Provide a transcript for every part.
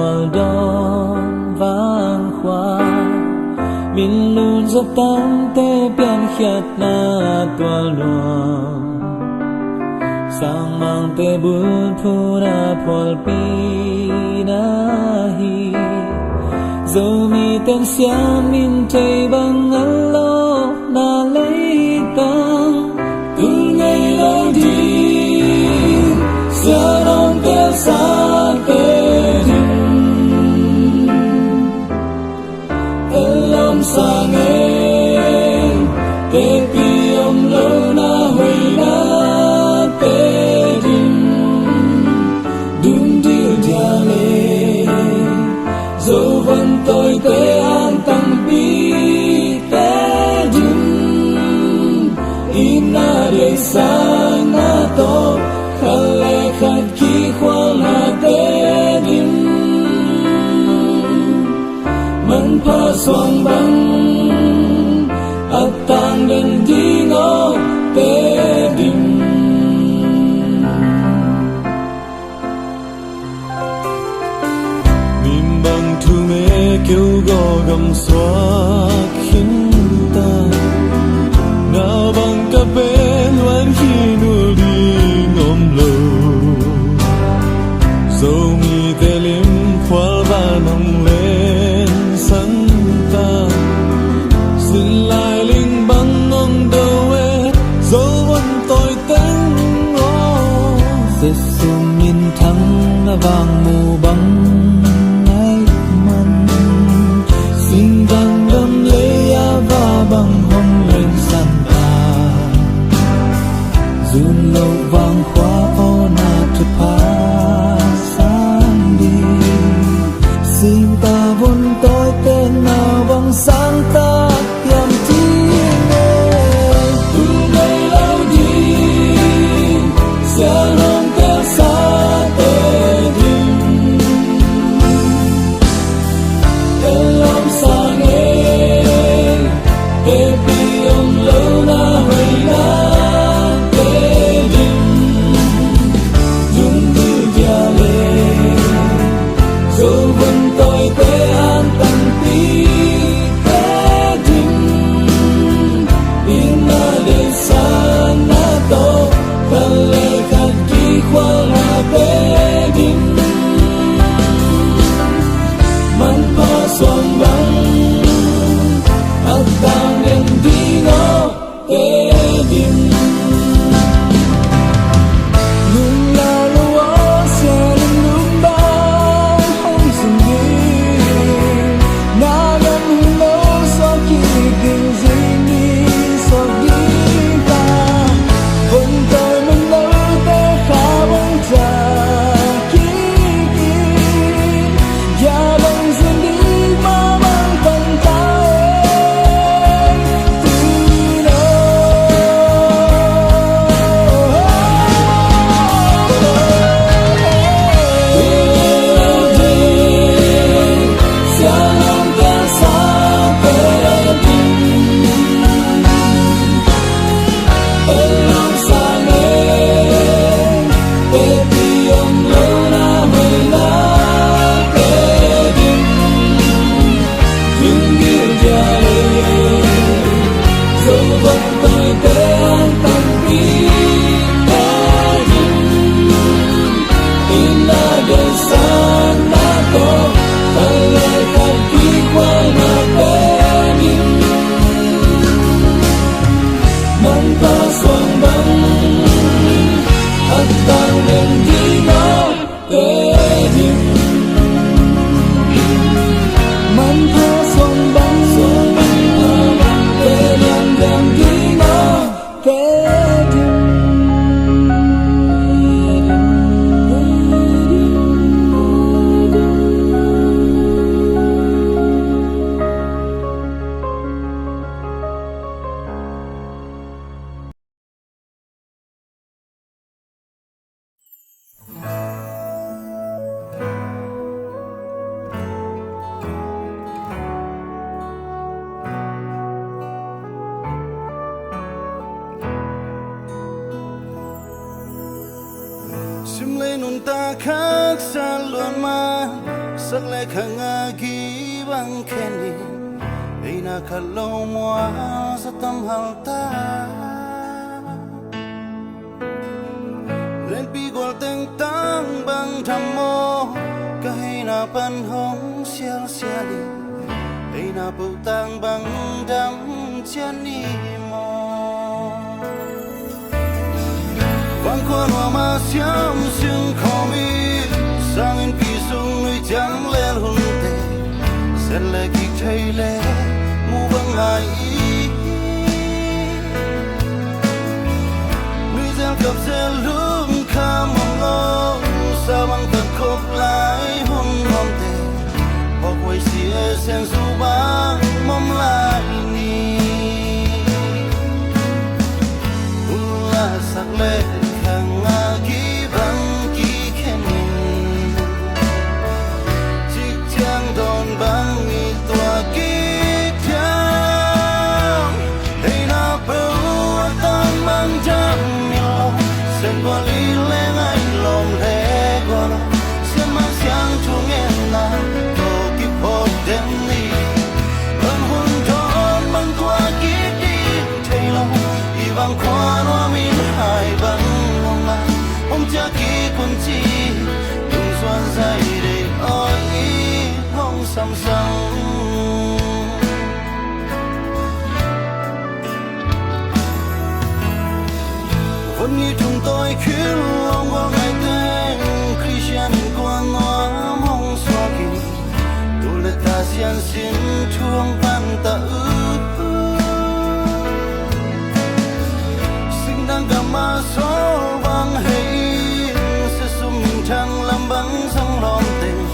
hoa đón vang hoa min luôn giấc tan tê biển khát na tua luồng sang mang tê buồn thu na phol pi na hi dẫu mi tên xia min thấy bằng ngân lo na lấy tăng từ ngày lâu đi xia non tê xa tê đình tê lòng xa nghe tê pi ông lâu na huệ na tê đình đúng điều dia lê dẫu vẫn tôi tê an tăng pi tê đình ina để sang na to khale khát khi khoa na tê đình man pha xoang băng at tang đến đi ngó tê đình mìm bằng thu mê kêu gò gầm xóa khiến ta nào bằng cà phê loan khi nụ đi ngom lâu dẫu mi tê lim khoa ba nồng lên sân ta xin lại linh băng ngông đâu ế dẫu vẫn tôi tên ngó sẽ sum nhìn thắng vàng mù băng ngay mặn xin vàng đâm lấy và bằng hồng lên sàn ta dù lâu vàng khóa ô na thực phá sáng đi xin ta vốn tôi tên nào bằng sáng ta yam chi từ ngày lâu đi sẽ non tê xa tê đình tê lòng xa nghe tê pi ông lâu na huệ na tê đình dung tư gia lê dẫu vẫn tôi tê an tăng pi tê đình ina để xa na to khale khát khi khoa na tê đình man pha xoang băng at tang đến đi ngó tê đình lung la lúa xe lên lung bao không dừng đi na gần lâu sau khi kinh dây đi sau đi ta vẫn tôi mình lâu tê khá bóng trà khi ya bằng dừng đi mà bằng phần ta từ đâu xa lòng tê xa tê đình ê lòng xa nghe tê pi ông lâu na huệ na tê đình những điều gia lê dẫu vẫn tôi tê an tăng pi tê đình ina để xa na to khale khát khi khoa na tê đình man pha xoang băng at tang đến đi ngó tê đình man pha xoang băng tê đem đem đi ngó tê đình sim lên nôn ta khác xa luôn mà sắc lệ khang a ki bang khen đi na khalo mua sa tâm hal ta lên pi gol teng tang bang tham mô cái na pan hong xiao xiao đi ấy na bầu tang bang đam chân đi mò vang khoan hoa ma xiêm sương khó mi sang in pi sung nuôi trắng lên hôn tê sen lệ kịch thấy lệ mu vang ai nuôi giang cặp sen lung kham mong lo sao băng thật khóc lại hôn ngon tê hoặc quay xìa sen su băng mong lại ni là sắc lệ khang a ki băng ki khen chiếc trang đòn băng mi tua ki trang hey na beu tan mang jam yo sen qua li leng ai lom le qua sen mang xiang chung en na to ki po dem ni bang hun thon bang tua ki đi thei lo i bang khoan wa min hai bang long la om cha ki kun chi dung xuan dai de oi hong sam sam vẫn như chúng tôi khiến lòng qua ngày tên Christian quan noa mong xóa kỳ tu lệ ta xiên xin thương ban ta sinh đang cầm ma số băng hay sẽ sung trăng làm băng sông lòng tình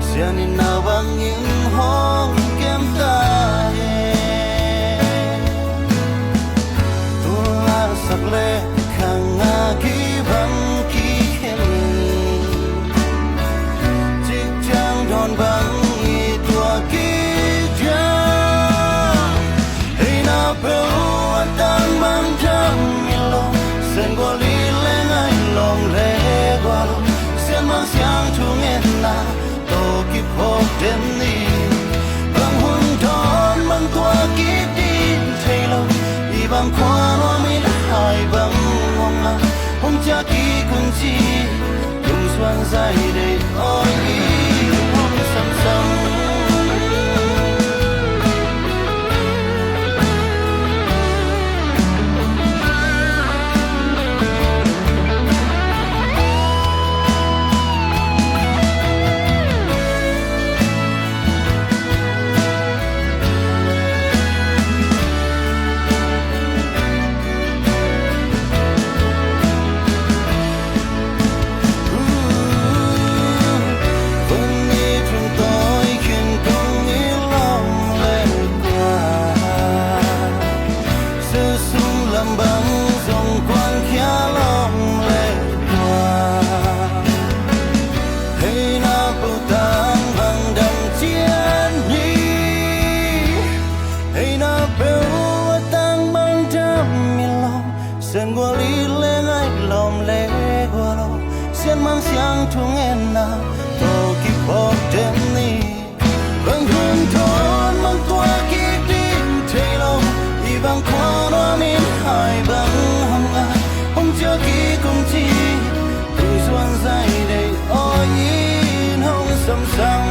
xiên in nào băng những hong kem ta tu là sắc lệ khang a ki băng ki khen chiếc trang đòn băng y tua ki trang hey na beu tan mang jam lo sen go li leng ai long le go sen mang xiang thu nghe na to ki po dem ni bang hun thon bang tua ki đi thei lo i bang khoan wa mi hai bang hong cha ki kun chi dung xuan dai de oi hong sam sam sen qua li leng ai lom le qua lo sen mang xiang thu nghe na to ki po dem ni bang hun thon mang tua ki din thei lo i bang khoan wa min hai bang hong a hong cha ki kong chi tu xuan dai de oi in hong sam sam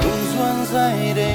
tu xuan dai de